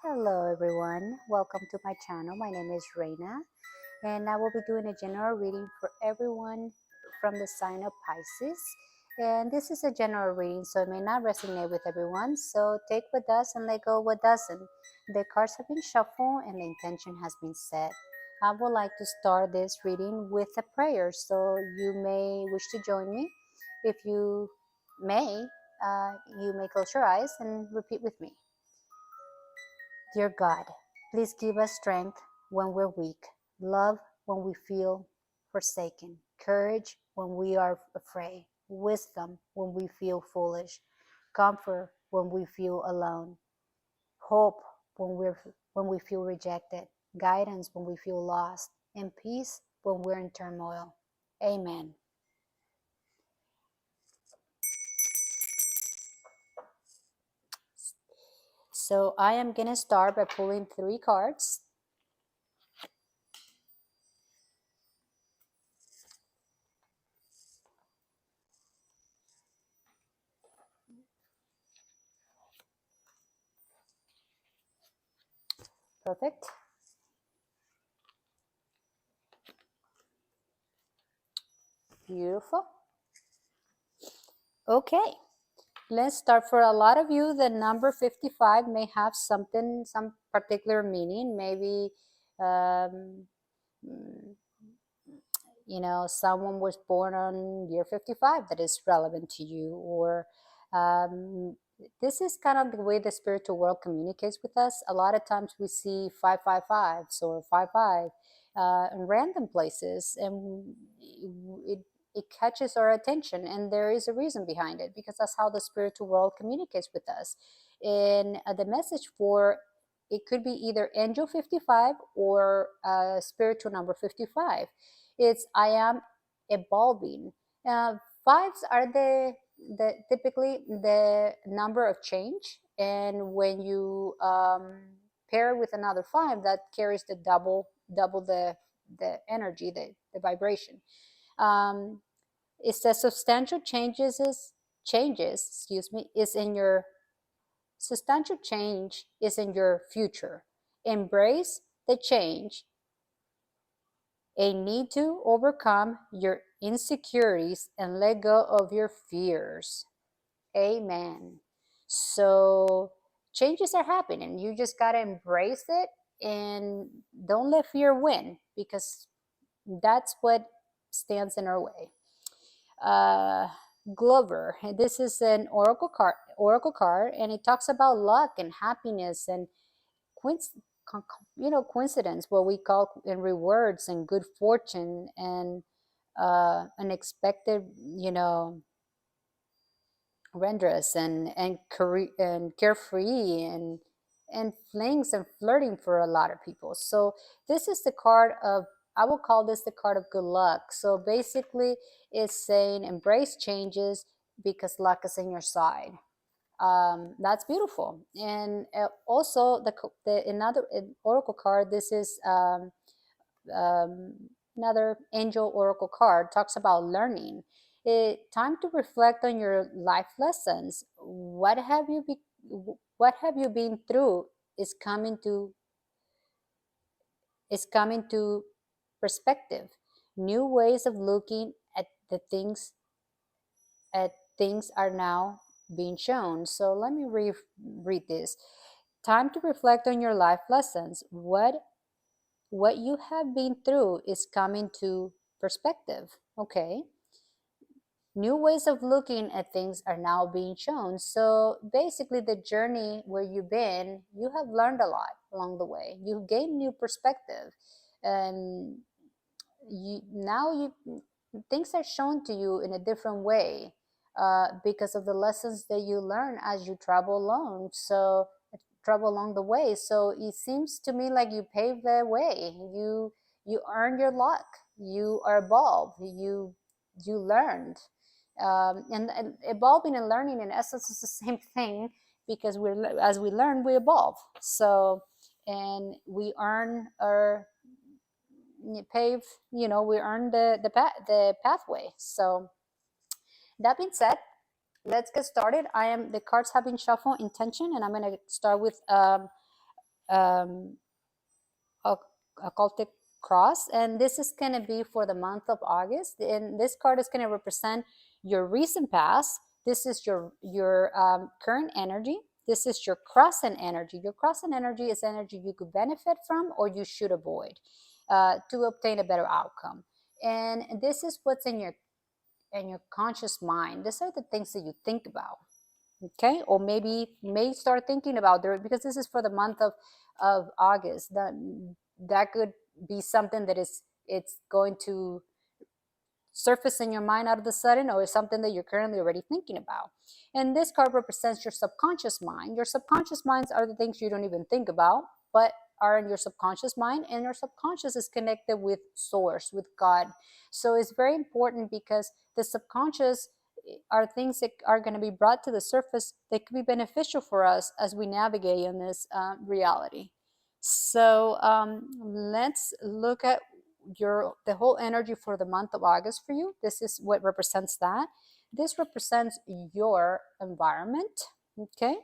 Hello everyone, welcome to my channel. My name is Reina and I will be doing a general reading for everyone from the sign of Pisces. And this is a general reading, so it may not resonate with everyone. So take what does and let go what doesn't. The cards have been shuffled and the intention has been set. I would like to start this reading with a prayer, so you may wish to join me. If you may, you may close your eyes and repeat with me. Dear God, please give us strength when we're weak, love when we feel forsaken, courage when we are afraid, wisdom when we feel foolish, comfort when we feel alone, hope when we feel rejected, guidance when we feel lost, and peace when we're in turmoil. Amen. So I am going to start by pulling 3 cards. Perfect. Beautiful. Okay. Let's start. For a lot of you, the number 55 may have some particular meaning. Maybe, um, mm, someone was born on year 55 that is relevant to you, or um, this is kind of the way the spiritual world communicates with us. A lot of times we see 555s or 55 in random places, and it catches our attention, and there is a reason behind it, because that's how the spiritual world communicates with us. And the message for it could be either angel 55 or spiritual number 55. It's I am evolving. Fives are the typically the number of change, and when you pair with another 5, that carries the double the energy, the vibration. um, it says substantial excuse me, is in your substantial change is in your future. Embrace the change, a need to overcome your insecurities and let go of your fears. Amen. So changes are happening. You just got to embrace it and don't let fear win, because that's what stands in our way. uh, Glover. This is an oracle card, and it talks about luck and happiness and coincidence, what we call in rewards, and good fortune, and unexpected, renders, and carefree, and flings and flirting for a lot of people. So this is the card of, I will call this the card of good luck. So basically it's saying embrace changes because luck is in your side. That's beautiful. And also the another oracle card, this is um, another angel oracle card, talks about learning. Time to reflect on your life lessons. What have you been through is coming to perspective. New ways of looking at things are now being shown. So let me read this. Time to reflect on your life lessons. What you have been through is coming to perspective. Okay. New ways of looking at things are now being shown. So basically, the journey where you've been, you have learned a lot along the way. You've gained new perspective, and you things are shown to you in a different way, because of the lessons that you learn as you travel along. So travel along the way. So it seems to me like you paved the way. You earned your luck. You are evolved. You learned, and evolving and learning in essence is the same thing, because as we learn, we evolve. So, and we earn our pave, we earn the pathway. So that being said, let's get started. The cards have been shuffled intention, and I'm going to start with um, occultic cross, and this is going to be for the month of August. And this card is going to represent your recent past. This is your current energy. This is your crescent energy. Your crescent energy is energy you could benefit from or you should avoid to obtain a better outcome. And this is what's in your conscious mind. These are the things that you think about. Okay, or maybe may start thinking about there, because this is for the month of August. That could be something that is it's going to surface in your mind out of the sudden, or something that you're currently already thinking about. And this card represents your subconscious mind. Your subconscious minds are the things you don't even think about, but are in your subconscious mind, and your subconscious is connected with source, with God. So it's very important, because the subconscious are things that are going to be brought to the surface that could be beneficial for us as we navigate in this reality. So let's look at the whole energy for the month of August for you. This is what represents that. This represents your environment, okay?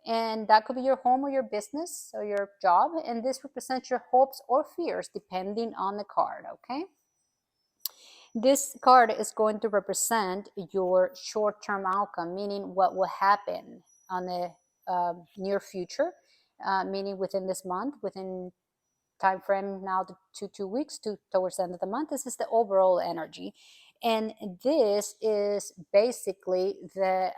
And that could be your home or your business or your job. And this represents your hopes or fears depending on the card, okay? This card is going to represent your short-term outcome, meaning what will happen on the near future, meaning within this month, within time frame now to 2 weeks towards the end of the month. This is the overall energy, and this is basically the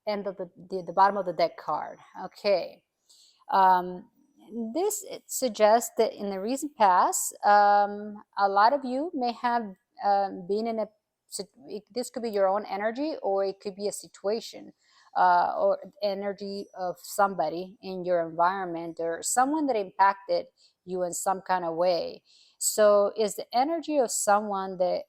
end of the bottom of the deck card. Okay. um, this suggests that in the recent past, a lot of you may have been in a, this could be your own energy, or it could be a situation or energy of somebody in your environment, or someone that impacted you in some kind of way. So is the energy of someone that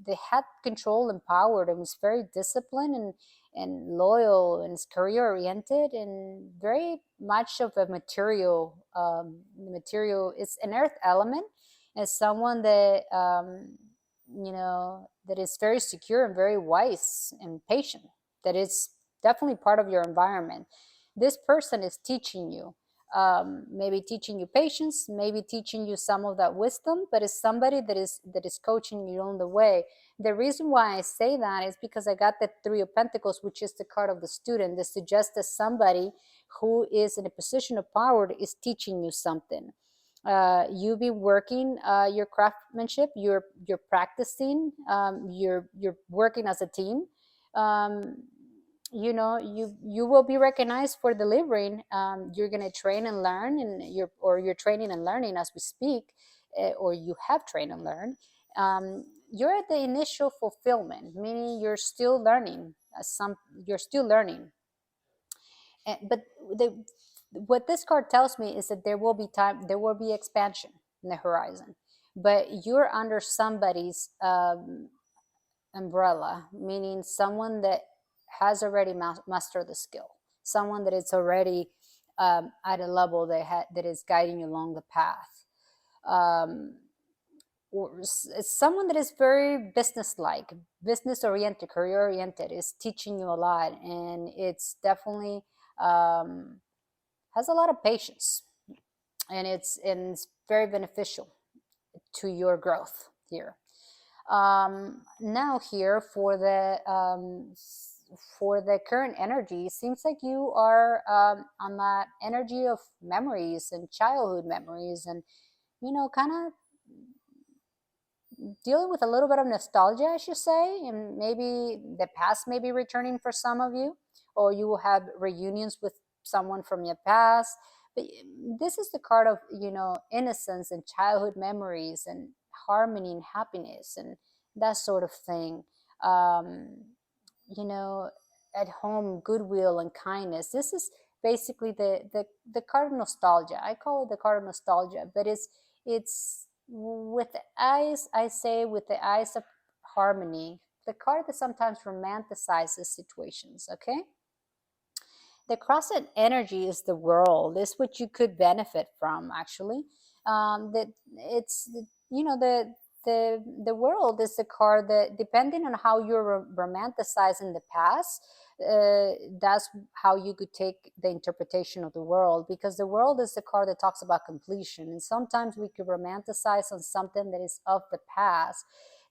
they had control and power, and was very disciplined and loyal, and is career oriented, and very much of a material. It's an earth element, as someone that that is very secure and very wise and patient, that is definitely part of your environment. This person is teaching you, maybe teaching you patience, maybe teaching you some of that wisdom, but it's somebody that is coaching you on the way. The reason why I say that is because I got the Three of Pentacles, which is the card of the student, that suggests that somebody who is in a position of power is teaching you something. You've been working your craftsmanship. You're practicing. You're working as a team. Um, you will be recognized for delivering. You're going to train and learn, and you're training and learning as we speak, or you have trained and learned. You're at the initial fulfillment, meaning you're still learning. You're still learning. But what this card tells me is that there will be time, there will be expansion in the horizon, but you're under somebody's umbrella, meaning someone that has already mastered the skill, someone that is already at a level that is guiding you along the path. It's someone that is very business-like, business-oriented, career-oriented, is teaching you a lot, and it's definitely has a lot of patience, and it's very beneficial to your growth here. Now here for the current energy, seems like you are on that energy of memories and childhood memories, and kind of dealing with a little bit of nostalgia, I should say, and maybe the past may be returning for some of you, or you will have reunions with someone from your past. But this is the card of innocence and childhood memories and harmony and happiness and that sort of thing. You know, at home, goodwill and kindness. This is basically the card of nostalgia. I call it the card of nostalgia, but it's with the eyes, I say, with the eyes of harmony, the card that sometimes romanticizes situations. Okay, the crescent energy is the world. Is what you could benefit from, actually. That it's the world is the card that, depending on how you're romanticizing the past, that's how you could take the interpretation of the world, because the world is the card that talks about completion, and sometimes we could romanticize on something that is of the past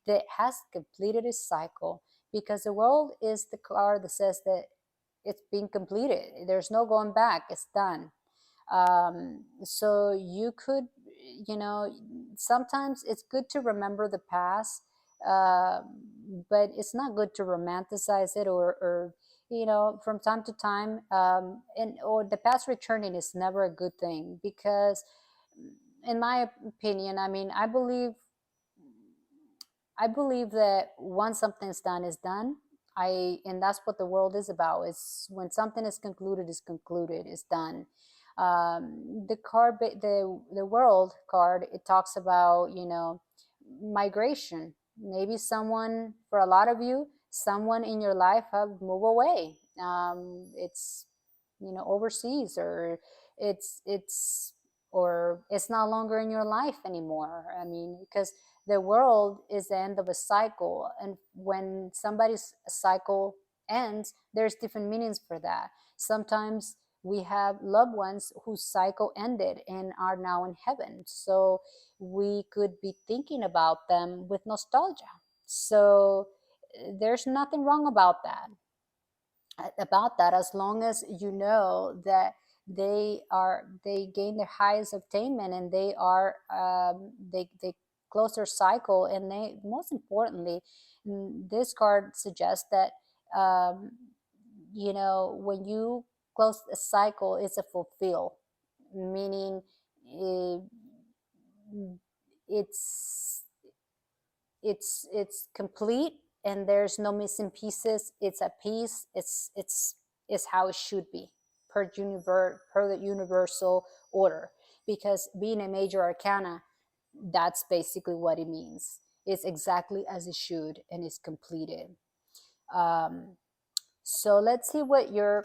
that has completed its cycle, because the world is the card that says that it's been completed, there's no going back, it's done. So you could, you know, sometimes it's good to remember the past, uh, but it's not good to romanticize it, or you know, from time to time, and or the past returning is never a good thing, because in my opinion, I mean, I believe that once something's done is done. And that's what the world is about. Is when something is concluded, is concluded, is done. The card, the world card, it talks about, you know, migration. Maybe someone, for a lot of you, someone in your life have moved away. It's, you know, overseas, or it's or it's no longer in your life anymore. I mean, because the world is the end of a cycle, and when somebody's cycle ends, there's different meanings for that. Sometimes we have loved ones whose cycle ended and are now in heaven, so we could be thinking about them with nostalgia. So there's nothing wrong about that, as long as you know that they gain their highest attainment, and they close their cycle, and they, most importantly, this card suggests that, um, you know, when you close a cycle, it's a fulfill, meaning, uh, it's it's complete, and there's no missing pieces, it's at peace, it's how it should be, per the universal order, because being a major arcana, that's basically what it means. It's exactly as it should, and it's completed. um, so let's see what your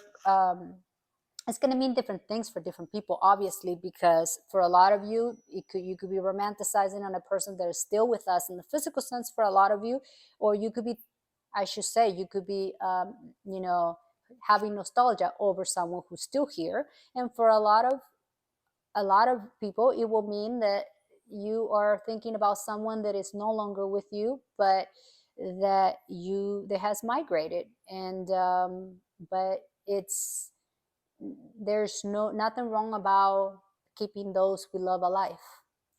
it's going to mean different things for different people, obviously, because for a lot of you, you could be romanticizing on a person that is still with us in the physical sense, for a lot of you, or you could be, I should say, you could be, you know, having nostalgia over someone who's still here. And for a lot of people, it will mean that you are thinking about someone that is no longer with you, but that has migrated, and but it's there's nothing wrong about keeping those we love alive,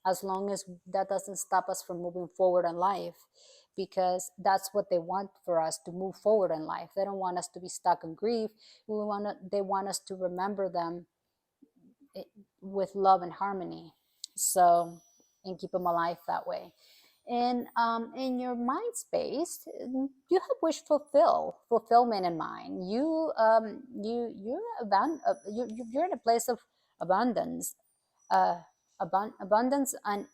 as long as that doesn't stop us from moving forward in life, because that's what they want, for us to move forward in life. They don't want us to be stuck in grief. They want us to remember them, eh, with love and harmony. So, and keep them alive that way. And in your mind space, you have fulfillment in mind. You're in a place of abundance, uh, abundance on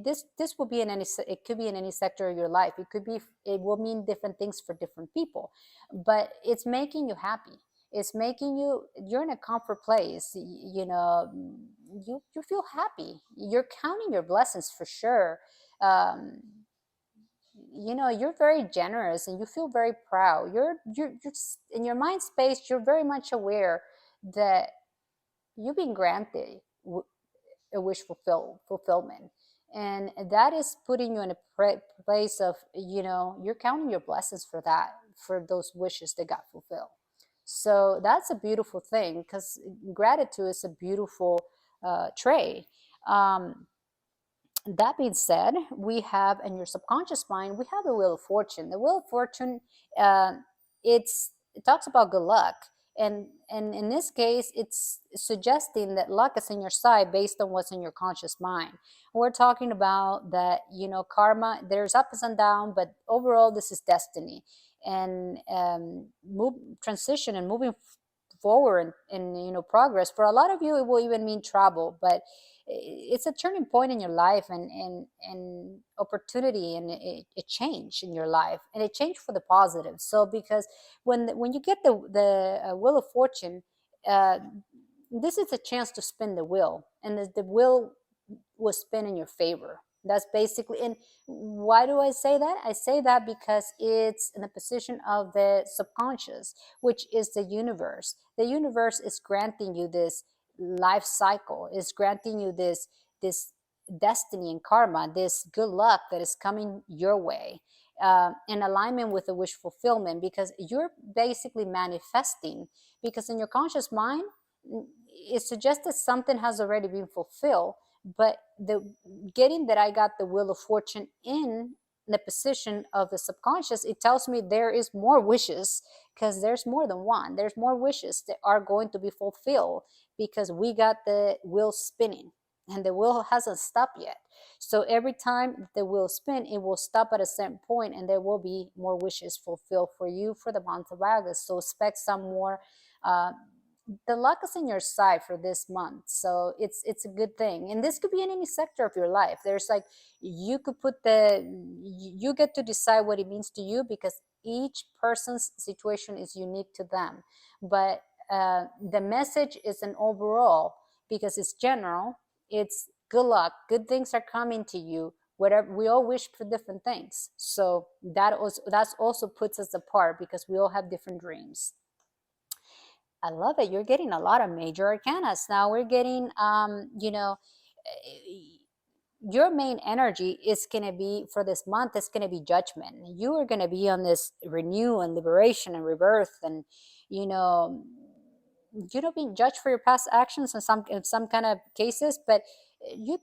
this will be in any, it could be in any sector of your life. It will mean different things for different people, but it's making you happy. It's making you're in a comfort place. You know, you feel happy. You're counting your blessings for sure. um, you know, you're very generous, and you feel very proud. You're in your mind space, you're very much aware that you've been granted a wish fulfillment, and that is putting you in a place of, you know, you're counting your blessings for that, for those wishes that got fulfilled. So that's a beautiful thing, because gratitude is a beautiful trait. That being said, we have in your subconscious mind, we have the Wheel of Fortune. The Wheel of Fortune, uh, it talks about good luck, and in this case, it's suggesting that luck is in your side based on what's in your conscious mind. We're talking about that, you know, karma. There's ups and downs, but overall, this is destiny, and transition and moving forward in, you know, progress. For a lot of you, it will even mean travel, but it's a turning point in your life, and opportunity, and a change in your life, and a change for the positive. So because when you get the Wheel of Fortune, uh, this is a chance to spin the wheel, and the wheel will spin in your favor. That's basically, and why do I say that? I say that because it's in the position of the subconscious, which is the universe. The universe is granting you this life cycle, is granting you this destiny and karma, this good luck that is coming your way, in alignment with the wish fulfillment, because you're basically manifesting, because in your conscious mind it suggests that something has already been fulfilled, but the getting that I got the wheel of fortune in the position of the subconscious, it tells me there is more wishes, because there's more than one, there's more wishes that are going to be fulfilled, because we got the wheel spinning and the wheel hasn't stopped yet. So every time the wheel spin, it will stop at a certain point and there will be more wishes fulfilled for you for the month of August. So expect some more. uh, the luck is in your side for this month, so it's a good thing, and this could be in any sector of your life. There's like, you could put the, you get to decide what it means to you, because each person's situation is unique to them. But the message is an overall, because it's general. It's good luck, good things are coming to you, whatever. We all wish for different things, so that's also puts us apart, because we all have different dreams. I love it. You're getting a lot of major arcanas. Now we're getting, your main energy is going to be for this month, it's going to be judgment. You are going to be on this renew and liberation and rebirth, and, you know, being judged for your past actions in some kind of cases, but you're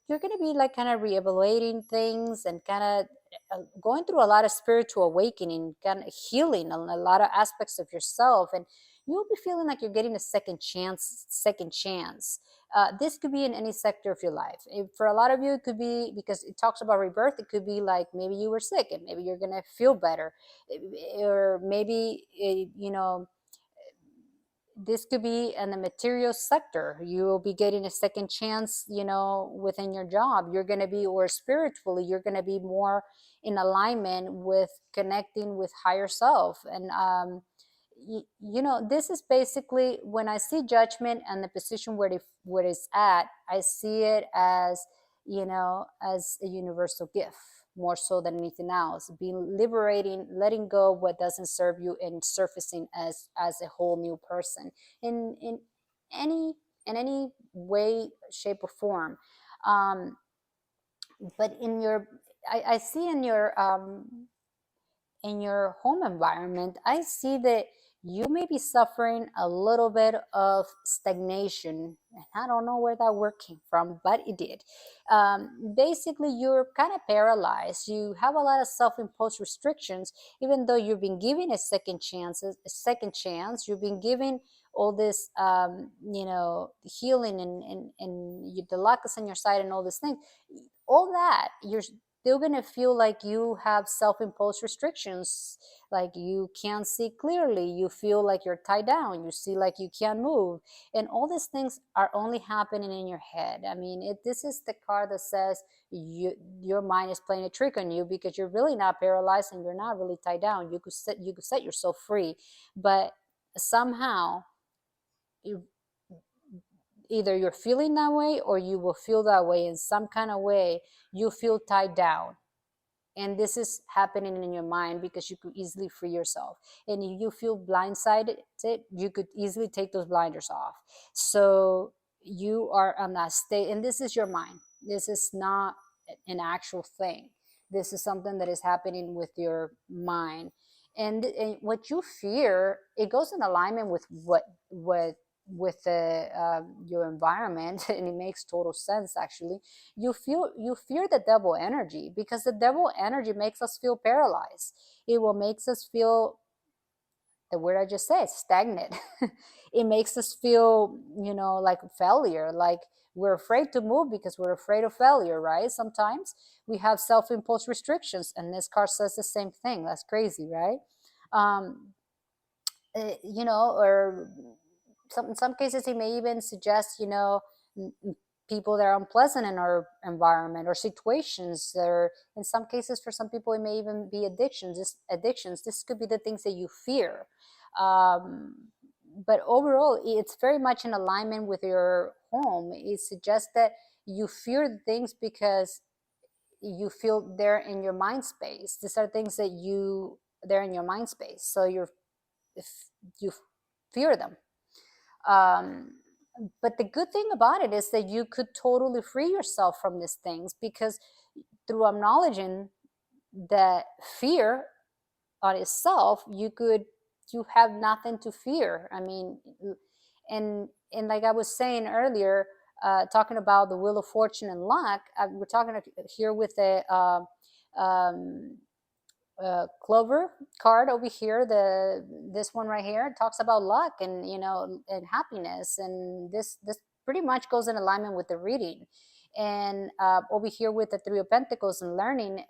going to be like kind of reevaluating things and kind of going through a lot of spiritual awakening, kind of healing a lot of aspects of yourself, and you'll be feeling like you're getting a second chance. This could be in any sector of your life. For a lot of you, it could be because it talks about rebirth. It could be like maybe you were sick and maybe you're gonna feel better, or maybe this could be in the material sector. You will be getting a second chance, within your job. You're going to be, or spiritually, you're going to be more in alignment with connecting with higher self. And, this is basically when I see judgment and the position where it's at, I see it as a universal gift, more so than anything else. Being liberating, letting go what doesn't serve you, and surfacing as a whole new person in any in any way, shape, or form. Um, but I see in your home environment, I see that you may be suffering a little bit of stagnation. And I don't know where that word came from, but it did. Basically, you're kind of paralyzed. You have a lot of self-imposed restrictions, even though you've been given a second chance. You've been given all this, healing, and the luck is on your side, and all these things. All that, you're still going to feel like you have self-imposed restrictions, like you can't see clearly, you feel like you're tied down, you see like you can't move, and all these things are only happening in your head. I mean, this is the card that says your mind is playing a trick on you, because you're really not paralyzed and you're not really tied down. You could set yourself free, but somehow you, either you're feeling that way, or you will feel that way in some kind of way. You feel tied down, and this is happening in your mind, because you could easily free yourself. And if you feel blindsided, you could easily take those blinders off. So you are on that state, and this is your mind. This is not an actual thing. This is something that is happening with your mind. And what you fear, it goes in alignment with what with your environment, and it makes total sense, actually. You fear the devil energy, because the devil energy makes us feel paralyzed. It will makes us feel, the word I just said, stagnant. It makes us feel, like failure, like we're afraid to move because we're afraid of failure, right? Sometimes we have self-imposed restrictions, and this card says the same thing. That's crazy, right? um, or in some cases it may even suggest, people that are unpleasant in our environment, or situations, or in some cases for some people it may even be addictions. This could be the things that you fear. um, but overall, it's very much in alignment with your home. It suggests that you fear things because you feel they're in your mind space. These are things that they're in your mind space, so you fear them. But the good thing about it is that you could totally free yourself from these things, because through acknowledging that fear on itself, you have nothing to fear. I mean, and like I was saying earlier, talking about the wheel of fortune and luck, we're talking here with the um, clover card over here. This one right here talks about luck and, and happiness, and this pretty much goes in alignment with the reading. And over here with the Three of Pentacles and learning,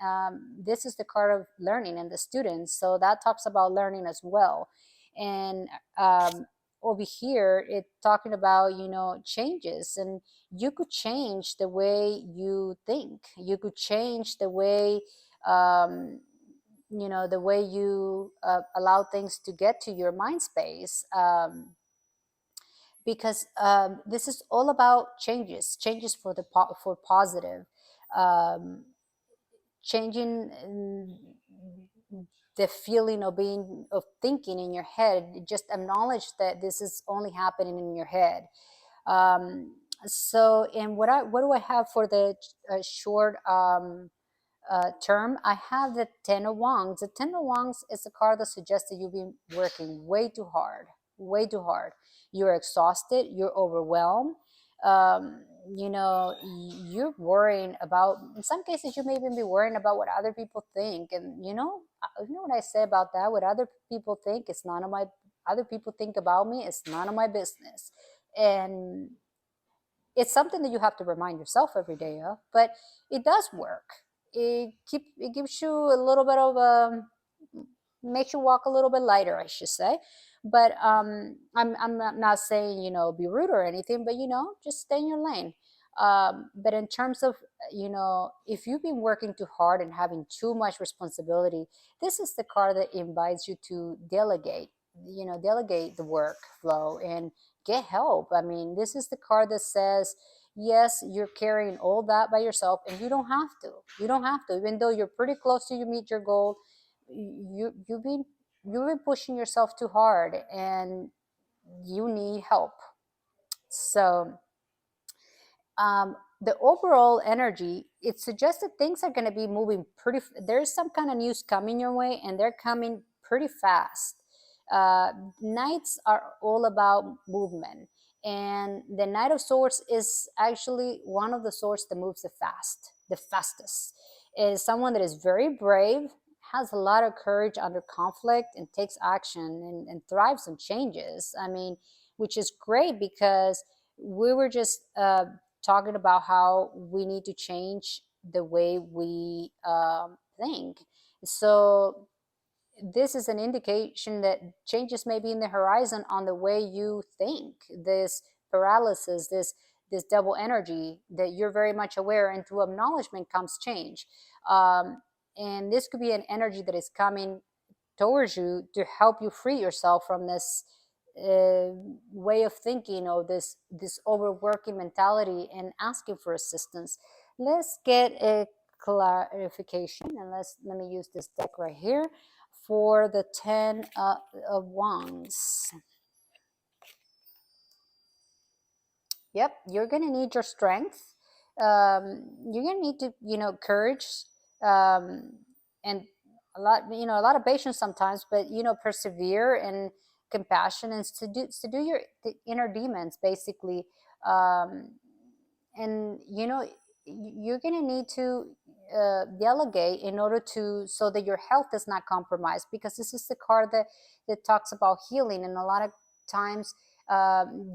this is the card of learning and the students, so that talks about learning as well. And over here it talking about, changes, and you could change the way you think. You could change the way, the way you allow things to get to your mind space, because this is all about changes for for positive, um, changing the feeling of thinking in your head. Just acknowledge that this is only happening in your head. So, and what do I have for the short term? I have the Ten of Wands. The Ten of Wands is a card that suggests that you've been working way too hard, way too hard. You're exhausted, you're overwhelmed. You're worrying about, in some cases, you may even be worrying about what other people think. And you know what I say about that? What other people think is none of my, other people think about me, it's none of my business. And it's something that you have to remind yourself every day of, but it does work. It gives you a little bit of makes you walk a little bit lighter, I should say. But I'm not saying, be rude or anything, but just stay in your lane. But in terms of, if you've been working too hard and having too much responsibility, this is the card that invites you to delegate. Delegate the workflow and get help. I mean, this is the card that says, yes, you're carrying all that by yourself, and you don't have to. You don't have to, even though you're pretty close to meet your goal. You've been pushing yourself too hard, and you need help. So the overall energy, it suggests that things are going to be moving there's some kind of news coming your way, and they're coming pretty fast. Nights are all about movement, and the Knight of Swords is actually one of the swords that moves the fastest. Is someone that is very brave, has a lot of courage under conflict, and takes action, and thrives on changes. I mean, which is great, because we were just talking about how we need to change the way we think. So this is an indication that changes may be in the horizon on the way you think. This paralysis, this double energy, that you're very much aware, and through acknowledgement comes change. And this could be an energy that is coming towards you to help you free yourself from this way of thinking, or this overworking mentality, and asking for assistance. Let's get a clarification, and let me use this deck right here for the Ten of Wands. Yep, you're gonna need your strength. You're gonna need to, courage, and a lot of patience sometimes, but persevere, and compassion, and to do your the inner demons, basically. And you're gonna need to delegate in order to, so that your health is not compromised, because this is the card that talks about healing. And a lot of times,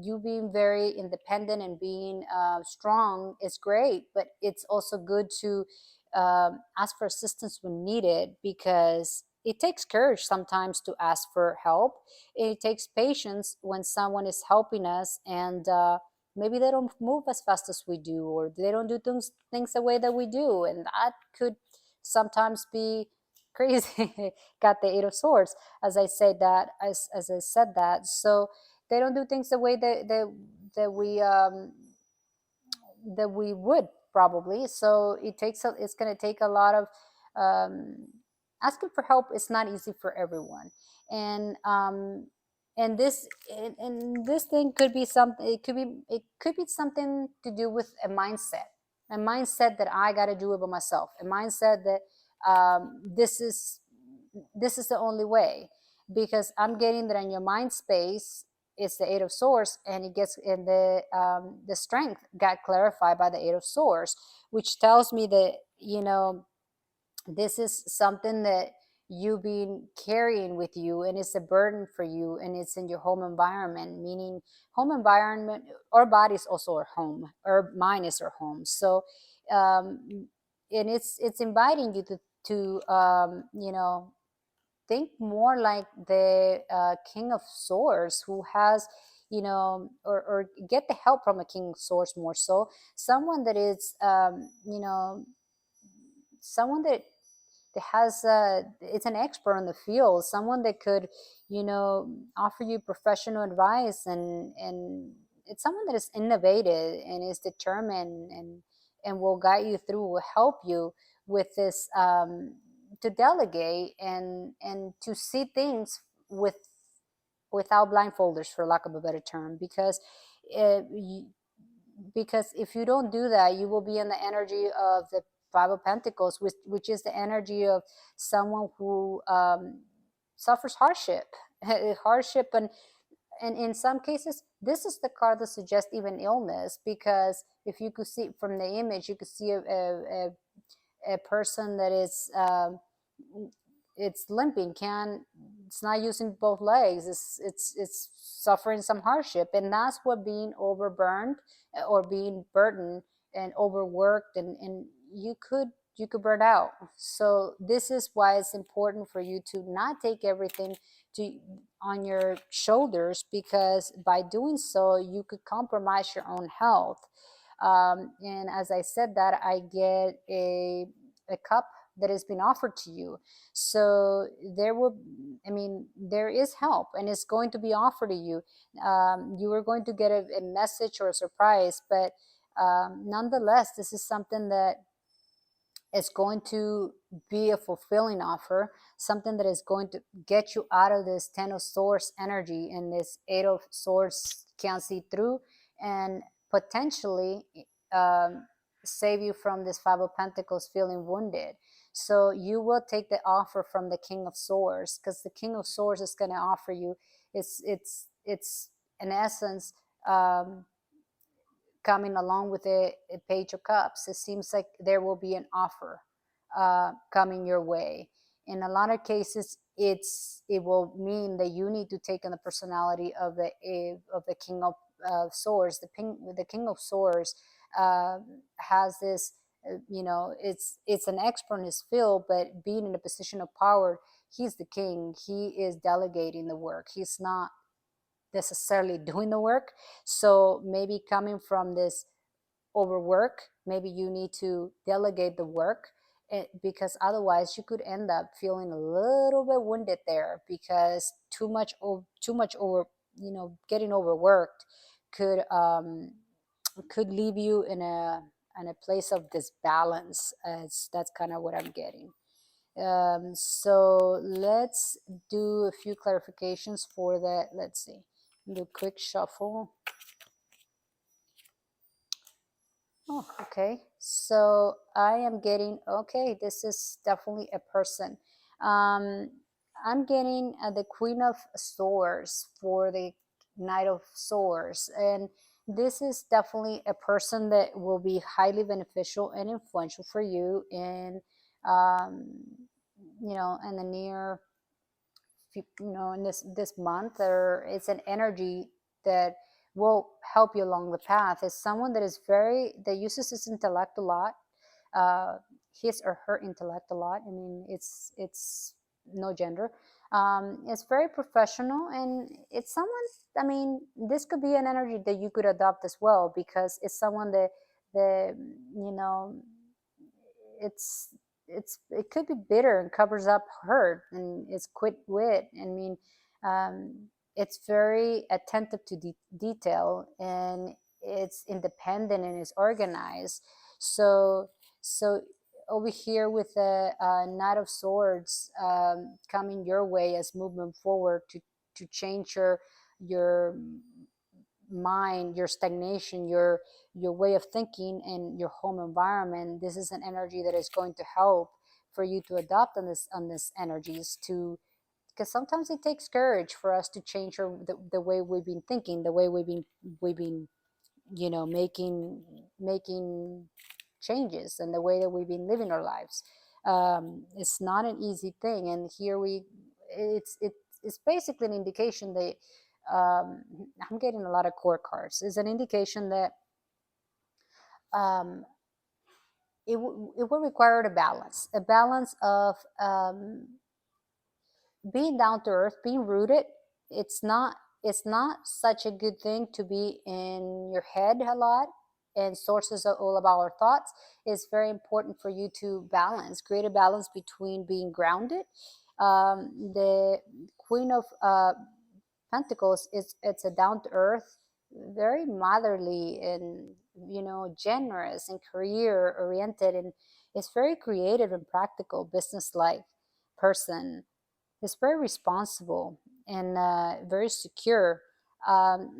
you being very independent and being strong is great, but it's also good to ask for assistance when needed, because it takes courage sometimes to ask for help. It takes patience when someone is helping us, and maybe they don't move as fast as we do, or they don't do things the way that we do, and that could sometimes be crazy. Got the Eight of Swords, as I said that. So they don't do things the way that we would. probably. So it's going to take a lot of um, asking for help. Is not easy for everyone, and and this thing could be something. It could be something to do with a mindset that I got to do it by myself, a mindset that this is the only way, because I'm getting that in your mind space. It's the Eight of Swords, and it gets in the strength got clarified by the Eight of Swords, which tells me that this is something that you've been carrying with you, and it's a burden for you, and it's in your home environment, meaning home environment. Our body is also our home, our mind is our home. So and it's inviting you to think more like the King of Swords, who has or get the help from a King of Swords, more so someone that is someone that has it's an expert in the field, someone that could offer you professional advice, and it's someone that is innovative and is determined, and will guide you through, will help you with this, to delegate and to see things without blindfolders, for lack of a better term, because uh, because if you don't do that, you will be in the energy of the Five of Pentacles, which is the energy of someone who suffers hardship, hardship, and in some cases, this is the card that suggests even illness, because if you could see from the image, you could see a person that is it's limping, can it's not using both legs, it's suffering some hardship, and that's what being overburned or being burdened and overworked, and you could burn out. So this is why it's important for you to not take everything to on your shoulders, because by doing so you could compromise your own health. And as I said that, I get a cup that has been offered to you. So there is help, and it's going to be offered to you. You are going to get a message or a surprise, but nonetheless, this is something that is going to be a fulfilling offer, something that is going to get you out of this Ten of Swords energy and this Eight of Swords can't see through, and potentially um, save you from this Five of Pentacles feeling wounded. So you will take the offer from the King of Swords, because the King of Swords is going to offer you, it's in essence, coming along with a Page of Cups. It seems like there will be an offer coming your way. In a lot of cases, it will mean that you need to take on the personality of the King of Swords. The King of Swords has this. It's an expert in his field, but being in a position of power, he's the king. He is delegating the work. He's not necessarily doing the work. So maybe coming from this overwork, maybe you need to delegate the work, because otherwise you could end up feeling a little bit wounded there, because too much over, getting overworked could leave you in a place of disbalance. That's kind of what I'm getting. So let's do a few clarifications for that. Let's see. Do a quick shuffle. Oh, okay. So I am getting, okay, this is definitely a person. Um, I'm getting the Queen of Swords for the Knight of Swords. And this is definitely a person that will be highly beneficial and influential for you um, in the near, in this month, or it's an energy that will help you along the path. Is someone that uses his intellect a lot, uh, his or her intellect a lot. I mean, it's no gender. It's very professional, and it's someone. I mean, this could be an energy that you could adopt as well, because it's someone that the you know it could be bitter and covers up hurt, and it's quick wit. I mean, um, it's very attentive to detail, and it's independent and is organized. So so over here with the Knight of Swords coming your way as movement forward to change your mind, your stagnation, your way of thinking, and your home environment. This is an energy that is going to help for you to adopt on this energies, to because sometimes it takes courage for us to change the way we've been thinking, the way we've been making changes, and the way that we've been living our lives. It's not an easy thing, and here it's basically an indication that um, I'm getting a lot of court cards. It's an indication that um, it will require a balance of being down to earth, being rooted. It's not such a good thing to be in your head a lot, and sources are all about our thoughts. It's very important for you to create a balance between being grounded. The Queen of Pentacles is it's a down to earth, very motherly, and generous and career oriented, and it's very creative and practical, business like person. It's very responsible and very secure.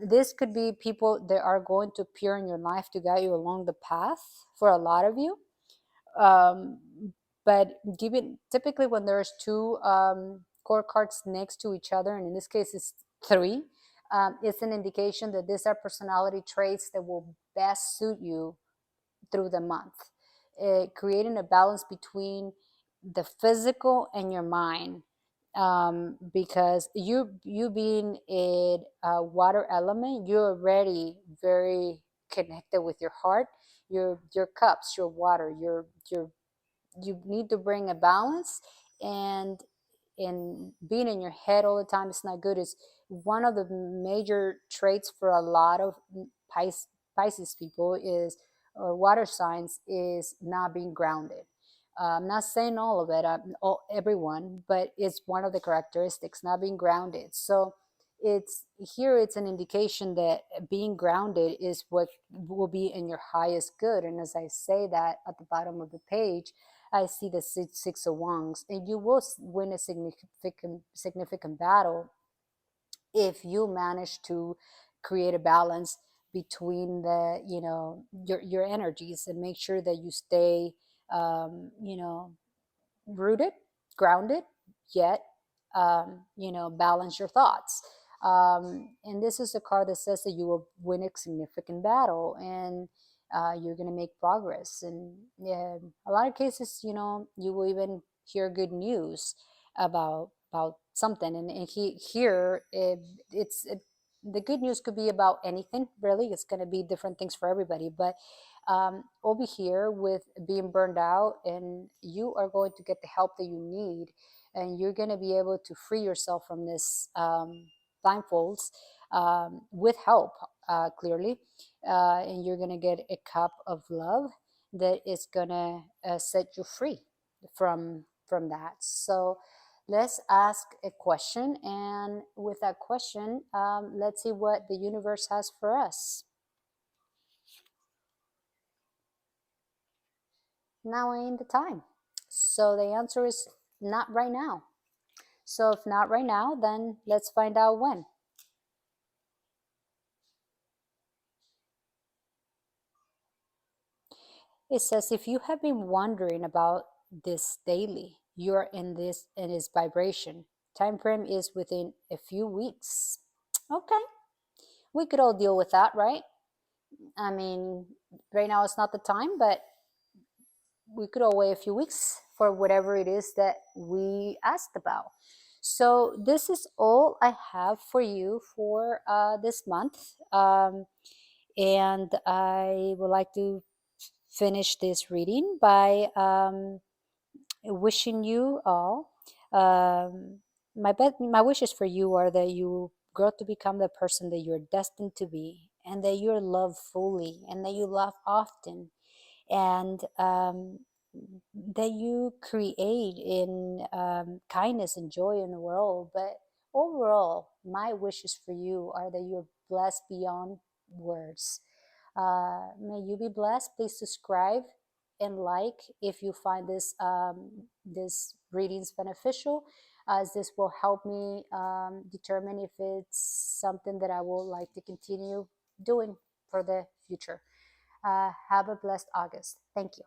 This could be people that are going to appear in your life to guide you along the path for a lot of you. Um, but given typically when there's two core cards next to each other, and in this case it's three, it's an indication that these are personality traits that will best suit you through the month. Creating a balance between the physical and your mind, because you being a water element, you're already very connected with your heart, your cups, your water, your you need to bring a balance. And being in your head all the time is not good. Is one of the major traits for a lot of Pisces people, is or water signs, is not being grounded. I'm not saying all of it, everyone, but it's one of the characteristics, not being grounded. So it's an indication that being grounded is what will be in your highest good. And as I say that at the bottom of the page, I see the six of wands, and you will win a significant battle if you manage to create a balance between the your energies, and make sure that you stay rooted, grounded, yet balance your thoughts. And this is a card that says that you will win a significant battle, and you're going to make progress. And a lot of cases, you will even hear good news about something. And here the good news could be about anything, really. It's going to be different things for everybody, but over here with being burned out, and you are going to get the help that you need, and you're going to be able to free yourself from this blindfolds, with help, clearly. And you're going to get a cup of love that is going to set you free from that. So let's ask a question, and with that question, let's see what the universe has for us. Now ain't the time. So the answer is not right now. So if not right now, then let's find out when. It says if you have been wondering about this daily, you're in this vibration. Time frame is within a few weeks. Okay, we could all deal with that, right? I mean, right now it's not the time, but we could all wait a few weeks for whatever it is that we asked about. So this is all I have for you for this month. And I would like to finish this reading by wishing you all. My wishes for you are that you grow to become the person that you're destined to be, and that you're loved fully, and that you love often, and that you create in kindness and joy in the world. But overall, my wishes for you are that you're blessed beyond words. May you be blessed. Please subscribe and like if you find this readings beneficial, as this will help me determine if it's something that I will like to continue doing for the future. Have a blessed August. Thank you.